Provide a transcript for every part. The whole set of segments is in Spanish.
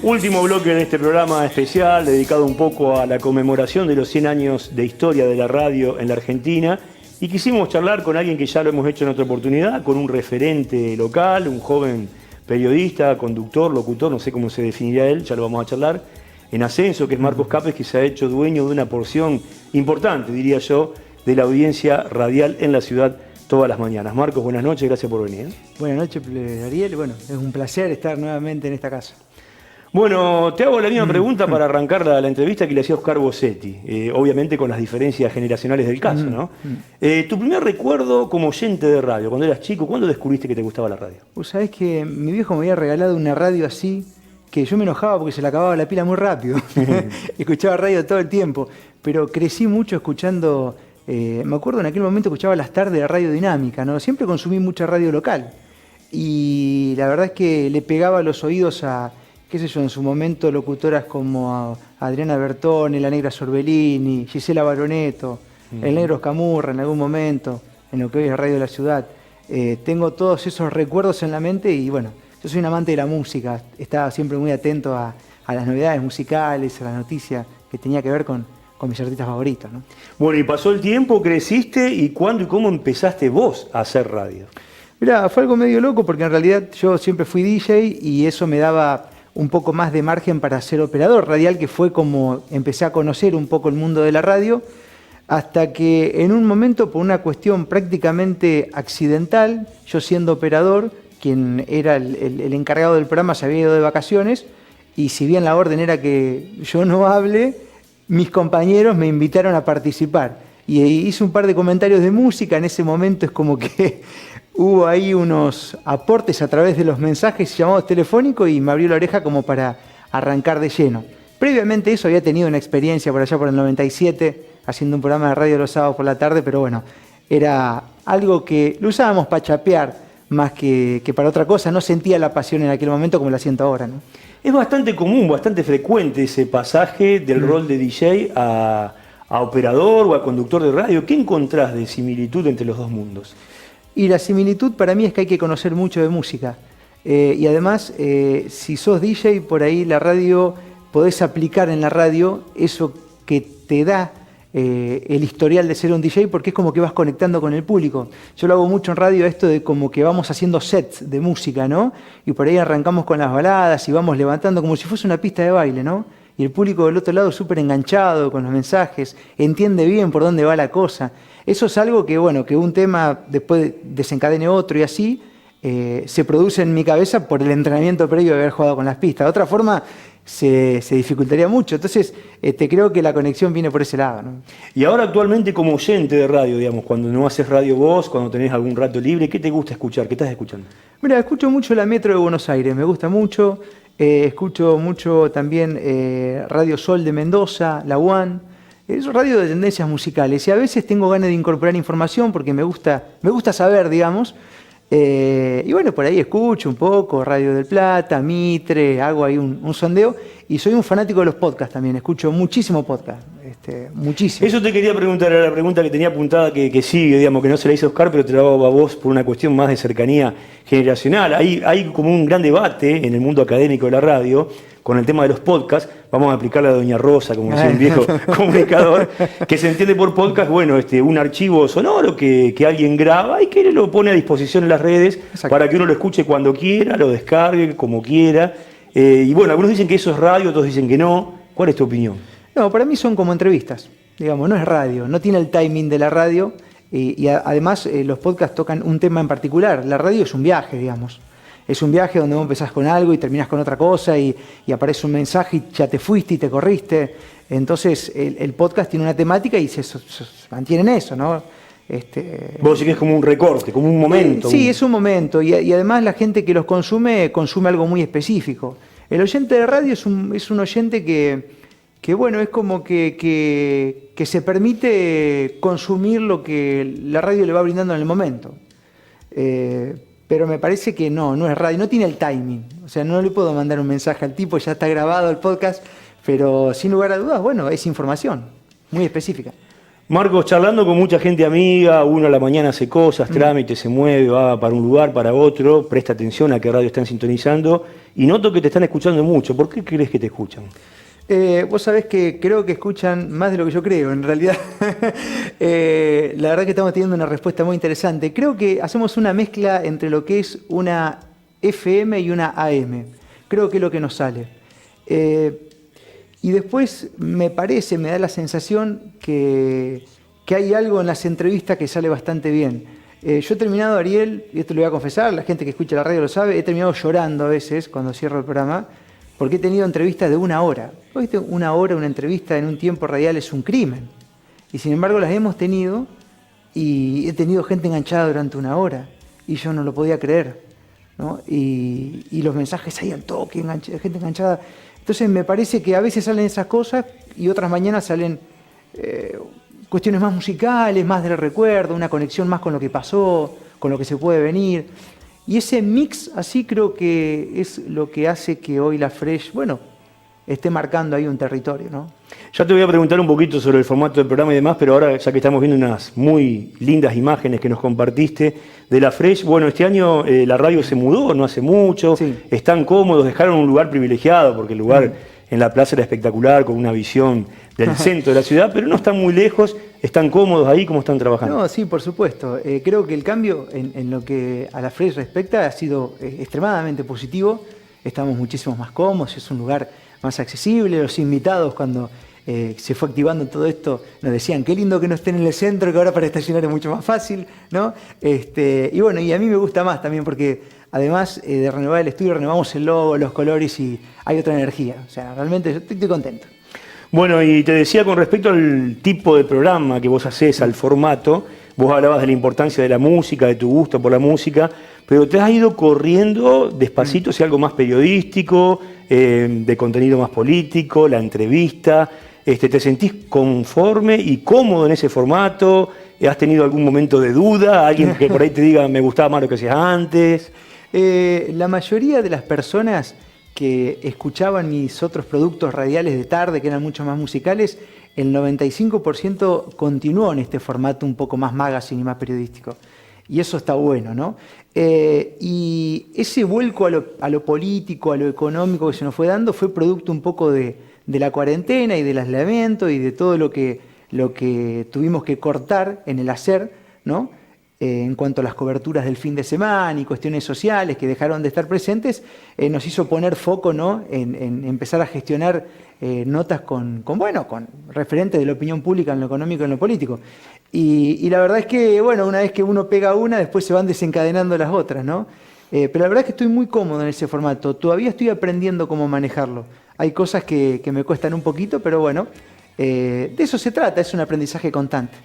Último bloque en este programa especial dedicado un poco a la conmemoración de los 100 años de historia de la radio en la Argentina, y quisimos charlar con alguien que ya lo hemos hecho en otra oportunidad, con un referente local, un joven periodista, conductor, locutor, no sé cómo se definiría él, ya lo vamos a charlar, en ascenso, que es Marcos Capes, que se ha hecho dueño de una porción importante, diría yo, de la audiencia radial en la ciudad todas las mañanas. Marcos, buenas noches, gracias por venir. Buenas noches, Ariel. Bueno, es un placer estar nuevamente en esta casa. Bueno, te hago la misma pregunta para arrancar la entrevista que le hacía Oscar Bossetti, obviamente con las diferencias generacionales del caso, ¿no? Tu primer recuerdo como oyente de radio, cuando eras chico, ¿cuándo descubriste que te gustaba la radio? Vos sabés que mi viejo me había regalado una radio así, que yo me enojaba porque se le acababa la pila muy rápido. Escuchaba radio todo el tiempo, pero crecí mucho escuchando, me acuerdo en aquel momento escuchaba las tardes de Radio Dinámica, ¿no? Siempre consumí mucha radio local y la verdad es que le pegaba los oídos a, qué sé yo, en su momento locutoras como a Adriana Bertone, la Negra Sorbellini, Gisela Baroneto, el Negro Escamurra en algún momento, en lo que hoy es Radio de la Ciudad. Tengo todos esos recuerdos en la mente y bueno, yo soy un amante de la música, estaba siempre muy atento a las novedades musicales, a las noticias que tenía que ver con mis artistas favoritos, ¿no? Bueno, y pasó el tiempo, creciste, ¿y cuándo y cómo empezaste vos a hacer radio? Mirá, fue algo medio loco porque en realidad yo siempre fui DJ y eso me daba un poco más de margen para ser operador radial, que fue como empecé a conocer un poco el mundo de la radio, hasta que en un momento, por una cuestión prácticamente accidental, yo siendo operador, quien era el encargado del programa se había ido de vacaciones, y si bien la orden era que yo no hable, mis compañeros me invitaron a participar. Y hice un par de comentarios de música, en ese momento es como que hubo ahí unos aportes a través de los mensajes y llamados telefónicos y me abrió la oreja como para arrancar de lleno. Previamente eso había tenido una experiencia por allá por el 97, haciendo un programa de radio los sábados por la tarde, pero bueno, era algo que lo usábamos para chapear más que para otra cosa. No sentía la pasión en aquel momento como la siento ahora, ¿no? Es bastante común, bastante frecuente ese pasaje del rol de DJ a operador o a conductor de radio. ¿Qué encontrás de similitud entre los dos mundos? Y la similitud para mí es que hay que conocer mucho de música. Y además, si sos DJ, por ahí la radio, podés aplicar en la radio eso que te da el historial de ser un DJ, porque es como que vas conectando con el público. Yo lo hago mucho en radio, esto de como que vamos haciendo sets de música, ¿no? Y por ahí arrancamos con las baladas y vamos levantando como si fuese una pista de baile, ¿no? Y el público del otro lado súper enganchado con los mensajes, entiende bien por dónde va la cosa. Eso es algo que, bueno, que un tema después desencadene otro y así se produce en mi cabeza por el entrenamiento previo de haber jugado con las pistas. De otra forma se dificultaría mucho. Entonces, creo que la conexión viene por ese lado, ¿no? Y ahora actualmente como oyente de radio, digamos, cuando no haces radio vos, cuando tenés algún rato libre, ¿qué te gusta escuchar? ¿Qué estás escuchando? Mira, escucho mucho la Metro de Buenos Aires, me gusta mucho. Escucho mucho también Radio Sol de Mendoza, La One. Es radio de tendencias musicales y a veces tengo ganas de incorporar información porque me gusta saber, digamos. Y bueno, por ahí escucho un poco Radio del Plata, Mitre, hago ahí un sondeo y soy un fanático de los podcasts también, escucho muchísimo podcast, muchísimo. Eso te quería preguntar, era la pregunta que tenía apuntada que sigue, digamos, que no se la hice a Oscar, pero te la hago a vos por una cuestión más de cercanía generacional. Hay como un gran debate en el mundo académico de la radio con el tema de los podcasts. Vamos a aplicarle a Doña Rosa, como decía un viejo comunicador, que se entiende por podcast, bueno, un archivo sonoro que alguien graba y que lo pone a disposición en las redes. Exacto. Para que uno lo escuche cuando quiera, lo descargue como quiera. Y bueno, algunos dicen que eso es radio, otros dicen que no. ¿Cuál es tu opinión? No, para mí son como entrevistas, digamos, no es radio, no tiene el timing de la radio y además los podcasts tocan un tema en particular. La radio es un viaje, digamos. Es un viaje donde vos empezás con algo y terminás con otra cosa y aparece un mensaje y ya te fuiste y te corriste. Entonces el podcast tiene una temática y se mantiene en eso, ¿no? Vos decís que es como un recorte, como un momento. Sí, es un momento y además la gente que los consume algo muy específico. El oyente de radio es un oyente que bueno, es como que se permite consumir lo que la radio le va brindando en el momento. Pero me parece que no es radio, no tiene el timing. O sea, no le puedo mandar un mensaje al tipo, ya está grabado el podcast, pero sin lugar a dudas, bueno, es información muy específica. Marcos, charlando con mucha gente amiga, uno a la mañana hace cosas, trámites, se mueve, va para un lugar, para otro, presta atención a qué radio están sintonizando y noto que te están escuchando mucho. ¿Por qué crees que te escuchan? Vos sabés que creo que escuchan más de lo que yo creo, en realidad. La verdad que estamos teniendo una respuesta muy interesante. Creo que hacemos una mezcla entre lo que es una FM y una AM. Creo que es lo que nos sale. Y después me da la sensación que hay algo en las entrevistas que sale bastante bien. Yo he terminado, Ariel, y esto lo voy a confesar, la gente que escucha la radio lo sabe, he terminado llorando a veces cuando cierro el programa, porque he tenido entrevistas de 1 hora. ¿Viste? 1 hora, una entrevista en un tiempo radial es un crimen. Y sin embargo las hemos tenido, y he tenido gente enganchada durante 1 hora, y yo no lo podía creer, ¿no? Y los mensajes ahí al toque, gente enganchada. Entonces me parece que a veces salen esas cosas y otras mañanas salen cuestiones más musicales, más del recuerdo, una conexión más con lo que pasó, con lo que se puede venir. Y ese mix así creo que es lo que hace que hoy la Fresh, bueno, esté marcando ahí un territorio, ¿no? Ya te voy a preguntar un poquito sobre el formato del programa y demás, pero ahora ya que estamos viendo unas muy lindas imágenes que nos compartiste de la Fresh, bueno, este año la radio se mudó, no hace mucho, Sí. Están cómodos, dejaron un lugar privilegiado, porque el lugar en la plaza era espectacular, con una visión del centro de la ciudad, pero no están muy lejos, están cómodos ahí, ¿cómo están trabajando? No, sí, por supuesto. Creo que el cambio en lo que a la Fresh respecta ha sido extremadamente positivo. Estamos muchísimo más cómodos, es un lugar más accesible. Los invitados cuando se fue activando todo esto nos decían, qué lindo que no estén en el centro, que ahora para estacionar es mucho más fácil, ¿no? Y bueno, y a mí me gusta más también porque además de renovar el estudio, renovamos el logo, los colores y hay otra energía. O sea, realmente yo estoy contento. Bueno, y te decía con respecto al tipo de programa que vos hacés, al formato, vos hablabas de la importancia de la música, de tu gusto por la música, pero te has ido corriendo despacito hacia algo más periodístico, de contenido más político, la entrevista. ¿Te sentís conforme y cómodo en ese formato? ¿Has tenido algún momento de duda? ¿Alguien que por ahí te diga, me gustaba más lo que hacías antes? La mayoría de las personas que escuchaban mis otros productos radiales de tarde, que eran mucho más musicales, el 95% continuó en este formato un poco más magazine y más periodístico. Y eso está bueno, ¿no? Y ese vuelco a lo político, a lo económico que se nos fue dando, fue producto un poco de la cuarentena y del aislamiento y de todo lo que tuvimos que cortar en el hacer, ¿no? En cuanto a las coberturas del fin de semana y cuestiones sociales que dejaron de estar presentes, nos hizo poner foco, ¿no? en empezar a gestionar notas con referentes de la opinión pública en lo económico y en lo político. Y la verdad es que, bueno, una vez que uno pega una, después se van desencadenando las otras, ¿no? Pero la verdad es que estoy muy cómodo en ese formato. Todavía estoy aprendiendo cómo manejarlo. Hay cosas que me cuestan un poquito, pero bueno, de eso se trata, es un aprendizaje constante.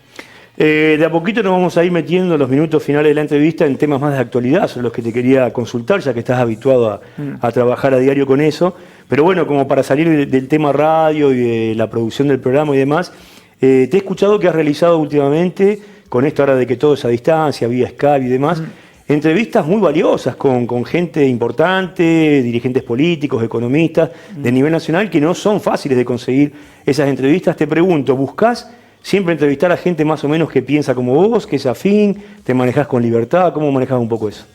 De a poquito nos vamos a ir metiendo en los minutos finales de la entrevista en temas más de actualidad, son los que te quería consultar, ya que estás habituado a trabajar a diario con eso. Pero bueno, como para salir del tema radio y de la producción del programa y demás, te he escuchado que has realizado últimamente, con esto ahora de que todo es a distancia, vía Skype y demás, entrevistas muy valiosas con gente importante, dirigentes políticos, economistas de nivel nacional, que no son fáciles de conseguir esas entrevistas. Te pregunto, ¿buscás siempre entrevistar a gente más o menos que piensa como vos, que es afín, te manejás con libertad? ¿Cómo manejás un poco eso?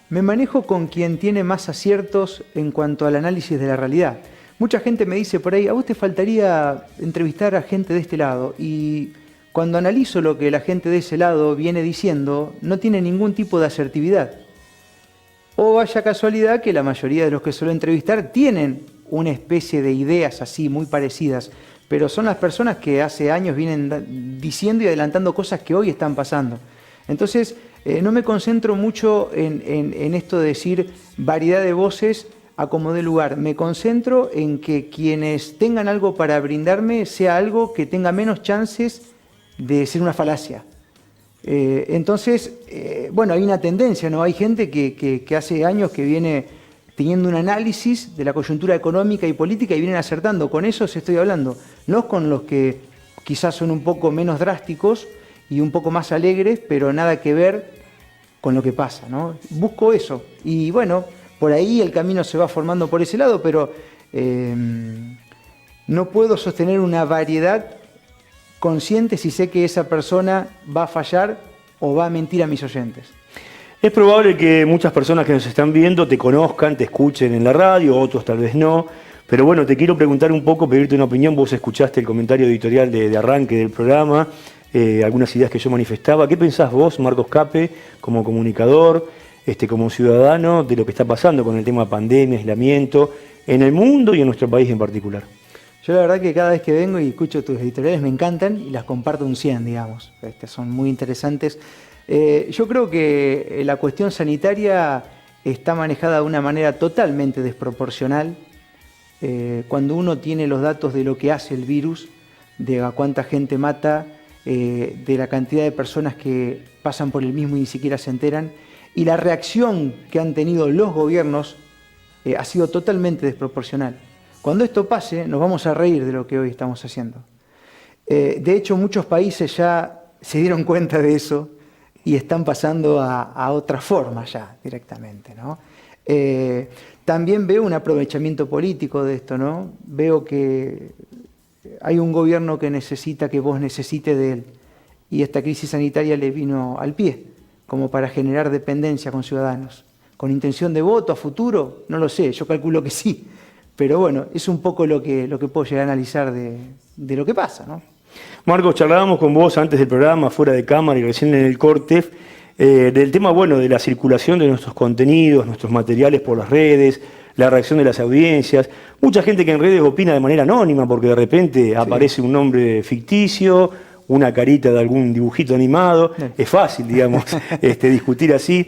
Me manejo con quien tiene más aciertos en cuanto al análisis de la realidad. Mucha gente me dice por ahí, a vos te faltaría entrevistar a gente de este lado. Y cuando analizo lo que la gente de ese lado viene diciendo, no tiene ningún tipo de asertividad. O vaya casualidad que la mayoría de los que suelo entrevistar tienen una especie de ideas así muy parecidas, pero son las personas que hace años vienen diciendo y adelantando cosas que hoy están pasando. Entonces, no me concentro mucho en esto de decir variedad de voces a como dé lugar. Me concentro en que quienes tengan algo para brindarme sea algo que tenga menos chances de ser una falacia. Entonces, bueno, hay una tendencia, ¿no? Hay gente que hace años que viene teniendo un análisis de la coyuntura económica y política y vienen acertando. Con esos estoy hablando, no con los que quizás son un poco menos drásticos y un poco más alegres, pero nada que ver con lo que pasa, ¿no? Busco eso. Y bueno, por ahí el camino se va formando por ese lado, pero no puedo sostener una variedad consciente si sé que esa persona va a fallar o va a mentir a mis oyentes. Es probable que muchas personas que nos están viendo te conozcan, te escuchen en la radio, otros tal vez no. Pero bueno, te quiero preguntar un poco, pedirte una opinión. Vos escuchaste el comentario editorial de arranque del programa, algunas ideas que yo manifestaba. ¿Qué pensás vos, Marcos Cape, como comunicador, como ciudadano, de lo que está pasando con el tema pandemia, aislamiento, en el mundo y en nuestro país en particular? Yo la verdad que cada vez que vengo y escucho tus editoriales me encantan y las comparto un 100, digamos. Son muy interesantes. Yo creo que la cuestión sanitaria está manejada de una manera totalmente desproporcional. Cuando uno tiene los datos de lo que hace el virus, de a cuánta gente mata, de la cantidad de personas que pasan por el mismo y ni siquiera se enteran, y la reacción que han tenido los gobiernos ha sido totalmente desproporcional. Cuando esto pase, nos vamos a reír de lo que hoy estamos haciendo. De hecho, muchos países ya se dieron cuenta de eso y están pasando a otra forma ya directamente, ¿no? También veo un aprovechamiento político de esto, ¿no? Veo que hay un gobierno que necesita que vos necesites de él y esta crisis sanitaria le vino al pie, como para generar dependencia con ciudadanos. ¿Con intención de voto a futuro? No lo sé, yo calculo que sí. Pero bueno, es un poco lo que puedo llegar a analizar de lo que pasa, ¿no? Marcos, charlábamos con vos antes del programa, fuera de cámara y recién en el corte, del tema, bueno, de la circulación de nuestros contenidos, nuestros materiales por las redes, la reacción de las audiencias. Mucha gente que en redes opina de manera anónima porque de repente aparece un nombre ficticio, una carita de algún dibujito animado. Es fácil, digamos, discutir así.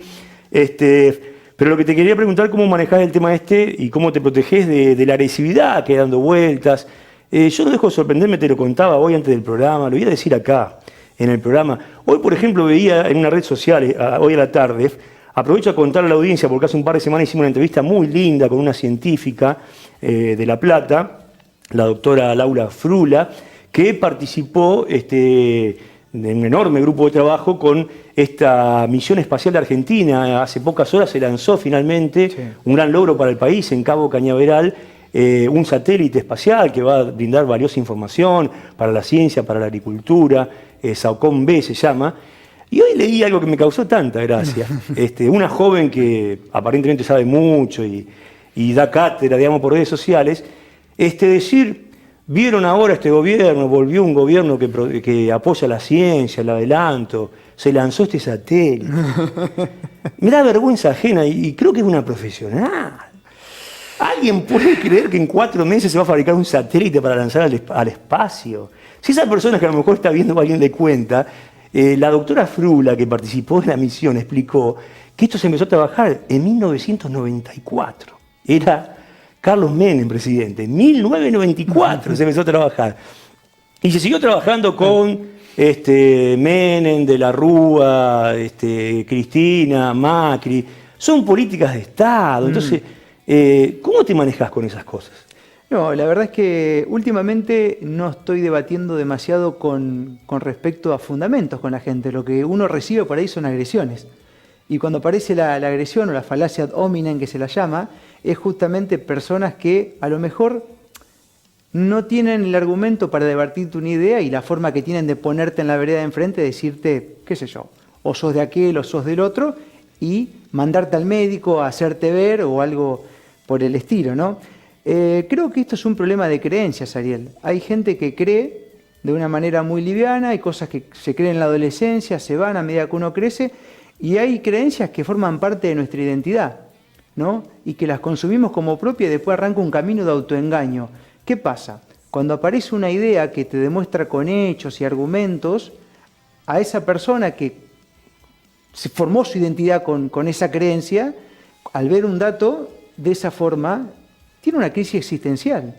Pero lo que te quería preguntar, ¿cómo manejás el tema y cómo te protegés de la agresividad que hay dando vueltas? Yo no dejo de sorprenderme, te lo contaba hoy antes del programa, lo voy a decir acá, en el programa. Hoy, por ejemplo, veía en una red social, hoy a la tarde, aprovecho a contarle a la audiencia, porque hace un par de semanas hicimos una entrevista muy linda con una científica de La Plata, la doctora Laura Frula, que participó de un enorme grupo de trabajo con esta misión espacial de Argentina. Hace pocas horas se lanzó finalmente, un gran logro para el país, en Cabo Cañaveral, un satélite espacial que va a brindar valiosa información para la ciencia, para la agricultura, Saucon B se llama. Y hoy leí algo que me causó tanta gracia. Una joven que aparentemente sabe mucho y da cátedra, digamos, por redes sociales, decir... Vieron ahora este gobierno, volvió un gobierno que apoya la ciencia, el adelanto, se lanzó este satélite. Me da vergüenza ajena y creo que es una profesional. ¿Alguien puede creer que en 4 meses se va a fabricar un satélite para lanzar al espacio? Si esa persona que a lo mejor está viendo o alguien le cuenta, la doctora Frula, que participó en la misión, explicó que esto se empezó a trabajar en 1994. Era Carlos Menem, presidente. En 1994 se empezó a trabajar. Y se siguió trabajando con Menem, De la Rúa, Cristina, Macri. Son políticas de Estado. Entonces, ¿cómo te manejas con esas cosas? No, la verdad es que últimamente no estoy debatiendo demasiado con respecto a fundamentos con la gente. Lo que uno recibe por ahí son agresiones. Y cuando aparece la agresión o la falacia ad hominem que se la llama, es justamente personas que a lo mejor no tienen el argumento para debatirte una idea y la forma que tienen de ponerte en la vereda de enfrente, decirte, qué sé yo, o sos de aquel o sos del otro, y mandarte al médico a hacerte ver o algo por el estilo, ¿no? Creo que esto es un problema de creencias, Ariel. Hay gente que cree de una manera muy liviana, hay cosas que se creen en la adolescencia, se van a medida que uno crece, y hay creencias que forman parte de nuestra identidad, ¿no? Y que las consumimos como propias y después arranca un camino de autoengaño. ¿Qué pasa? Cuando aparece una idea que te demuestra con hechos y argumentos, a esa persona que se formó su identidad con esa creencia, al ver un dato de esa forma, tiene una crisis existencial.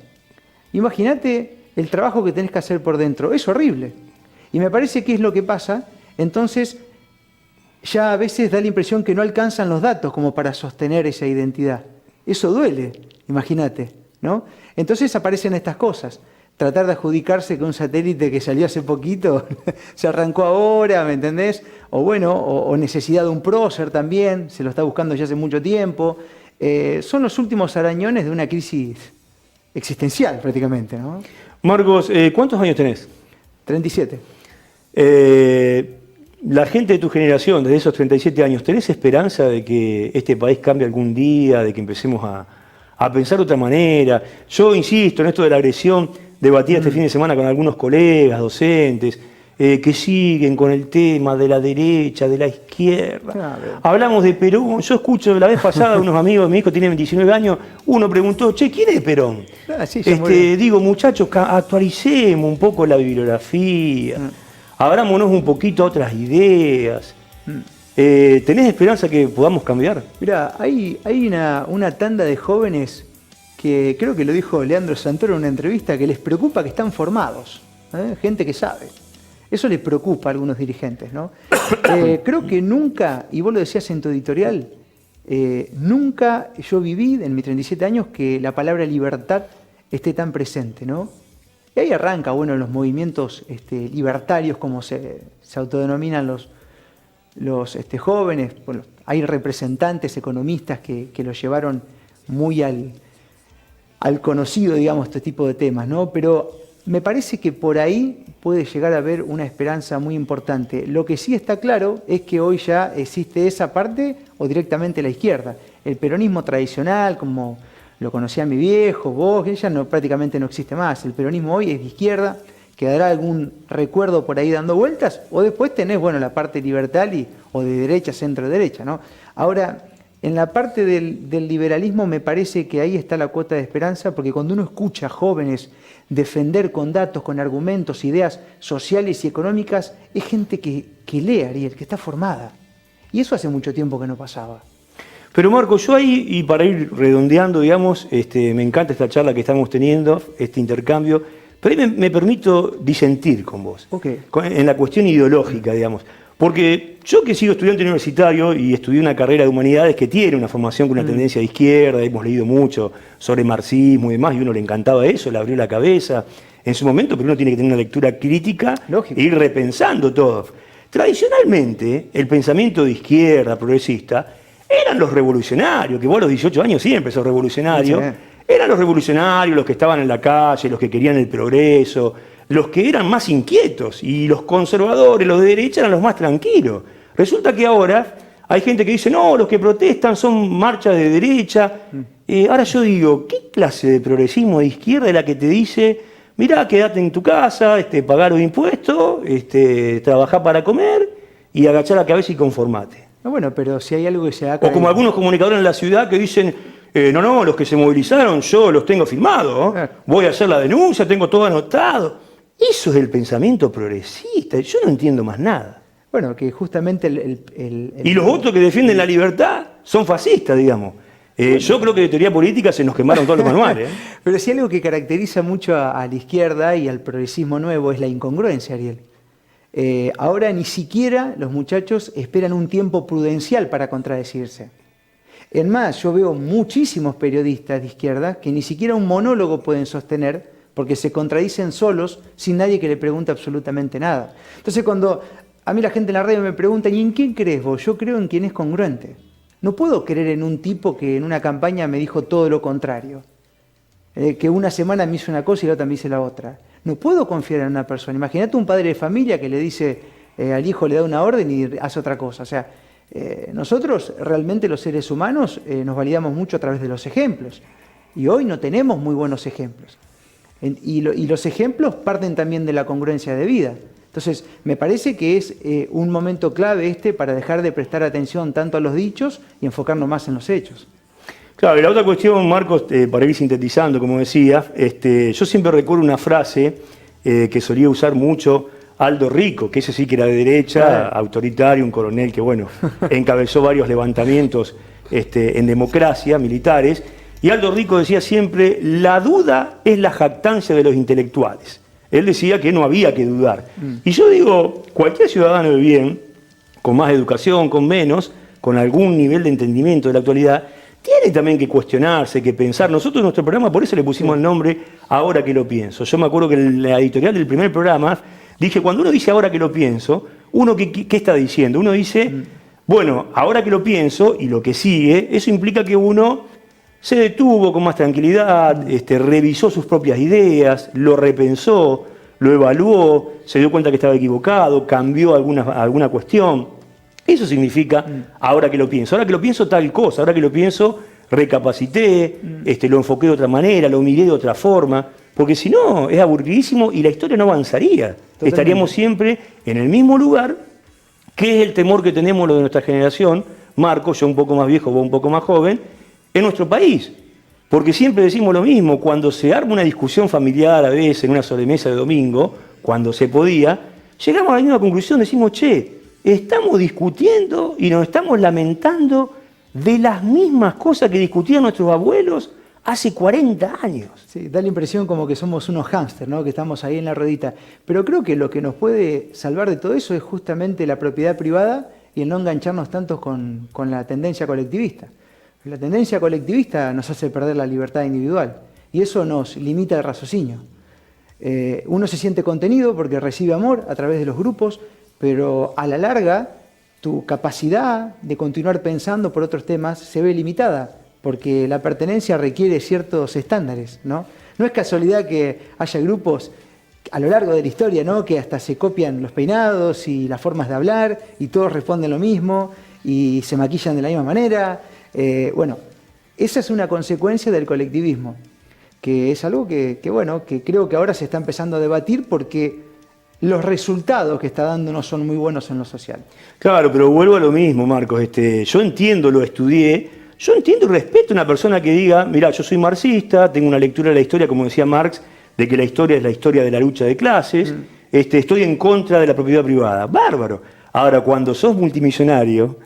Imagínate el trabajo que tenés que hacer por dentro. Es horrible. Y me parece que es lo que pasa. Entonces, ya a veces da la impresión que no alcanzan los datos como para sostener esa identidad. Eso duele, imagínate, ¿no? Entonces aparecen estas cosas. Tratar de adjudicarse que un satélite que salió hace poquito se arrancó ahora, ¿me entendés? O bueno, o necesidad de un prócer también, se lo está buscando ya hace mucho tiempo. Son los últimos arañones de una crisis existencial prácticamente, ¿no? Marcos, ¿cuántos años tenés? 37. La gente de tu generación, desde esos 37 años, ¿tenés esperanza de que este país cambie algún día, de que empecemos a pensar de otra manera? Yo insisto en esto de la agresión, debatía este fin de semana con algunos colegas, docentes, que siguen con el tema de la derecha, de la izquierda. Claro. Hablamos de Perón. Yo escucho la vez pasada unos amigos de mi hijo, tienen 19 años, uno preguntó, che, ¿quién es Perón? Sí, Digo, muchachos, actualicemos un poco la bibliografía, abrámonos un poquito a otras ideas. ¿Tenés esperanza que podamos cambiar? Mirá, hay una tanda de jóvenes que creo que lo dijo Leandro Santoro en una entrevista, que les preocupa que están formados, gente que sabe. Eso les preocupa a algunos dirigentes, ¿no? Creo que nunca, y vos lo decías en tu editorial, nunca yo viví en mis 37 años que la palabra libertad esté tan presente, ¿no? Y ahí arranca, bueno, los movimientos libertarios, como se autodenominan los jóvenes. Bueno, hay representantes, economistas que lo llevaron muy al conocido, digamos, este tipo de temas, ¿no? Pero me parece que por ahí puede llegar a haber una esperanza muy importante. Lo que sí está claro es que hoy ya existe esa parte o directamente la izquierda. El peronismo tradicional, como lo conocía mi viejo, vos, ya prácticamente no existe más. El peronismo hoy es de izquierda, quedará algún recuerdo por ahí dando vueltas, o después tenés, bueno, la parte libertaria o de derecha, centro-derecha, ¿no? Ahora, en la parte del liberalismo me parece que ahí está la cuota de esperanza, porque cuando uno escucha a jóvenes defender con datos, con argumentos, ideas sociales y económicas, es gente que lee, Ariel, que está formada. Y eso hace mucho tiempo que no pasaba. Pero Marco, yo ahí, y para ir redondeando, digamos, me encanta esta charla que estamos teniendo, este intercambio, pero ahí me permito disentir con vos, en la cuestión ideológica, digamos. Porque yo que sigo estudiante universitario y estudié una carrera de humanidades que tiene una formación con una tendencia de izquierda, hemos leído mucho sobre marxismo y demás, y a uno le encantaba eso, le abrió la cabeza en su momento, pero uno tiene que tener una lectura crítica e ir repensando todo. Tradicionalmente, el pensamiento de izquierda, progresista, eran los revolucionarios, que vos a los 18 años siempre sos revolucionario, eran los revolucionarios, los que estaban en la calle, los que querían el progreso, los que eran más inquietos, y los conservadores, los de derecha, eran los más tranquilos. Resulta que ahora hay gente que dice, no, los que protestan son marchas de derecha. Ahora yo digo, ¿qué clase de progresismo de izquierda es la que te dice, mirá, quédate en tu casa, pagá los impuestos, trabajá para comer y agachá la cabeza y conformate? No, bueno, pero si hay algo que se haga... O como algunos comunicadores en la ciudad que dicen, no, los que se movilizaron yo los tengo firmados, voy a hacer la denuncia, tengo todo anotado. Eso es el pensamiento progresista, yo no entiendo más nada. Bueno, que justamente Y los otros que defienden la libertad son fascistas, digamos. Yo creo que de teoría política se nos quemaron todos los manuales. Pero si algo que caracteriza mucho a la izquierda y al progresismo nuevo es la incongruencia, Ariel. Ahora ni siquiera los muchachos esperan un tiempo prudencial para contradecirse. Es más, yo veo muchísimos periodistas de izquierda que ni siquiera un monólogo pueden sostener porque se contradicen solos sin nadie que le pregunte absolutamente nada. Entonces cuando a mí la gente en la radio me pregunta, ¿y en quién crees vos? Yo creo en quien es congruente. No puedo creer en un tipo que en una campaña me dijo todo lo contrario. Que una semana me hizo una cosa y la otra me dice la otra. No puedo confiar en una persona. Imagínate un padre de familia que le dice al hijo, le da una orden y hace otra cosa. O sea, nosotros realmente los seres humanos nos validamos mucho a través de los ejemplos. Y hoy no tenemos muy buenos ejemplos. Y los ejemplos parten también de la congruencia de vida. Entonces, me parece que es un momento clave para dejar de prestar atención tanto a los dichos y enfocarnos más en los hechos. Claro, y la otra cuestión, Marcos, para ir sintetizando, como decía, yo siempre recuerdo una frase que solía usar mucho Aldo Rico, que ese sí que era de derecha, autoritario, un coronel que, bueno, encabezó varios levantamientos en democracia, militares. Y Aldo Rico decía siempre, la duda es la jactancia de los intelectuales. Él decía que no había que dudar. Y yo digo, cualquier ciudadano de bien, con más educación, con menos, con algún nivel de entendimiento de la actualidad, tiene también que cuestionarse, que pensar. Nosotros en nuestro programa, por eso le pusimos el nombre Ahora que lo pienso. Yo me acuerdo que en la editorial del primer programa dije, cuando uno dice Ahora que lo pienso, uno ¿qué está diciendo? Uno dice, bueno, ahora que lo pienso y lo que sigue, eso implica que uno se detuvo con más tranquilidad, revisó sus propias ideas, lo repensó, lo evaluó, se dio cuenta que estaba equivocado, cambió alguna cuestión. Eso significa, ahora que lo pienso tal cosa, ahora que lo pienso recapacité, lo enfoqué de otra manera, lo miré de otra forma, porque si no es aburridísimo y la historia no avanzaría. Totalmente. Estaríamos siempre en el mismo lugar, que es el temor que tenemos los de nuestra generación, Marco, yo un poco más viejo, vos un poco más joven, en nuestro país. Porque siempre decimos lo mismo, cuando se arma una discusión familiar a veces en una sobremesa de domingo, cuando se podía, llegamos a la misma conclusión, decimos, che, estamos discutiendo y nos estamos lamentando de las mismas cosas que discutían nuestros abuelos hace 40 años. Sí, da la impresión como que somos unos hámster, ¿no? Que estamos ahí en la ruedita. Pero creo que lo que nos puede salvar de todo eso es justamente la propiedad privada y el no engancharnos tanto con la tendencia colectivista. La tendencia colectivista nos hace perder la libertad individual y eso nos limita el raciocinio. Uno se siente contenido porque recibe amor a través de los grupos, pero a la larga tu capacidad de continuar pensando por otros temas se ve limitada, porque la pertenencia requiere ciertos estándares, ¿no? No es casualidad que haya grupos a lo largo de la historia, ¿no? Que hasta se copian los peinados y las formas de hablar y todos responden lo mismo y se maquillan de la misma manera. Bueno, esa es una consecuencia del colectivismo, que es algo que creo que ahora se está empezando a debatir porque los resultados que está dando no son muy buenos en lo social. Claro, pero vuelvo a lo mismo, Marcos. Yo entiendo, lo estudié, yo entiendo y respeto a una persona que diga, mirá, yo soy marxista, tengo una lectura de la historia, como decía Marx, de que la historia es la historia de la lucha de clases, estoy en contra de la propiedad privada. Bárbaro. Ahora, cuando sos multimillonario,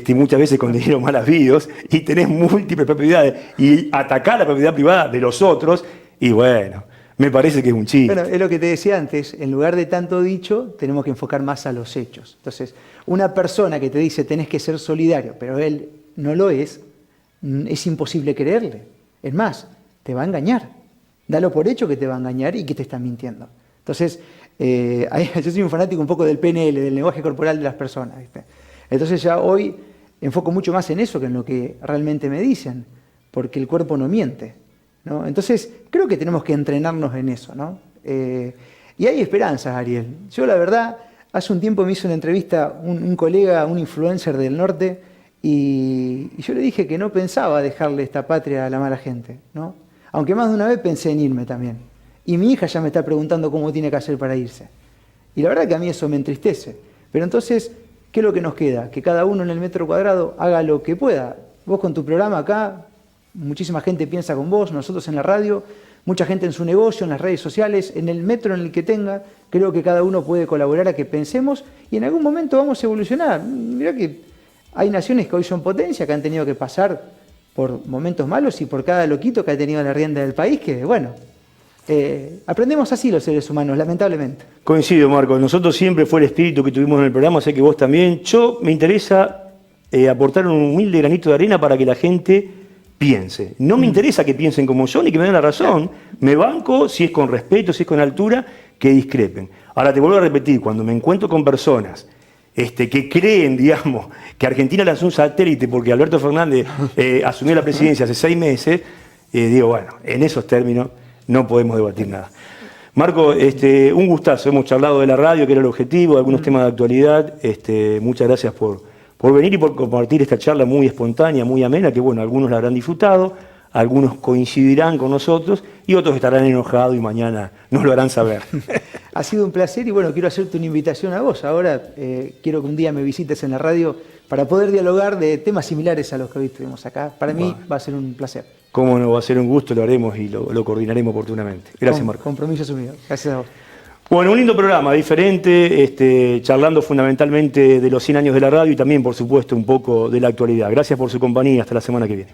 muchas veces con dinero mal habidos, y tenés múltiples propiedades, y atacás la propiedad privada de los otros, y bueno, me parece que es un chiste. Bueno, es lo que te decía antes, en lugar de tanto dicho, tenemos que enfocar más a los hechos. Entonces, una persona que te dice tenés que ser solidario, pero él no lo es imposible creerle. Es más, te va a engañar. Dalo por hecho que te va a engañar y que te está mintiendo. Entonces, yo soy un fanático un poco del PNL, del lenguaje corporal de las personas, ¿viste? Entonces ya hoy enfoco mucho más en eso que en lo que realmente me dicen, porque el cuerpo no miente, ¿no? Entonces, creo que tenemos que entrenarnos en eso, ¿no? Y hay esperanzas, Ariel. Yo, la verdad, hace un tiempo me hizo una entrevista un colega, un influencer del norte, y yo le dije que no pensaba dejarle esta patria a la mala gente, ¿no? Aunque más de una vez pensé en irme también. Y mi hija ya me está preguntando cómo tiene que hacer para irse. Y la verdad que a mí eso me entristece. Pero entonces, ¿qué es lo que nos queda? Que cada uno en el metro cuadrado haga lo que pueda. Vos con tu programa acá, muchísima gente piensa con vos, nosotros en la radio, mucha gente en su negocio, en las redes sociales, en el metro en el que tenga, creo que cada uno puede colaborar a que pensemos y en algún momento vamos a evolucionar. Mirá que hay naciones que hoy son potencia, que han tenido que pasar por momentos malos y por cada loquito que ha tenido la rienda del país, que bueno, aprendemos así los seres humanos, lamentablemente. Coincido, Marcos. Nosotros siempre fue el espíritu que tuvimos en el programa, sé que vos también. Me interesa aportar un humilde granito de arena para que la gente piense. No me interesa que piensen como yo ni que me den la razón. Me banco, si es con respeto, si es con altura, que discrepen. Ahora te vuelvo a repetir, cuando me encuentro con personas que creen, digamos, que Argentina lanzó un satélite porque Alberto Fernández asumió la presidencia hace 6 meses, digo, bueno, en esos términos no podemos debatir nada. Marco, un gustazo, hemos charlado de la radio, que era el objetivo, de algunos temas de actualidad. Muchas gracias por venir y por compartir esta charla muy espontánea, muy amena, que bueno, algunos la habrán disfrutado, algunos coincidirán con nosotros y otros estarán enojados y mañana nos lo harán saber. Ha sido un placer y bueno, quiero hacerte una invitación a vos. Ahora quiero que un día me visites en la radio para poder dialogar de temas similares a los que hoy tuvimos acá. Para mí va a ser un placer. Cómo no, va a ser un gusto, lo haremos y lo coordinaremos oportunamente. Gracias, Marco. Compromiso asumido. Gracias a vos. Bueno, un lindo programa, diferente, charlando fundamentalmente de los 100 años de la radio y también, por supuesto, un poco de la actualidad. Gracias por su compañía, hasta la semana que viene.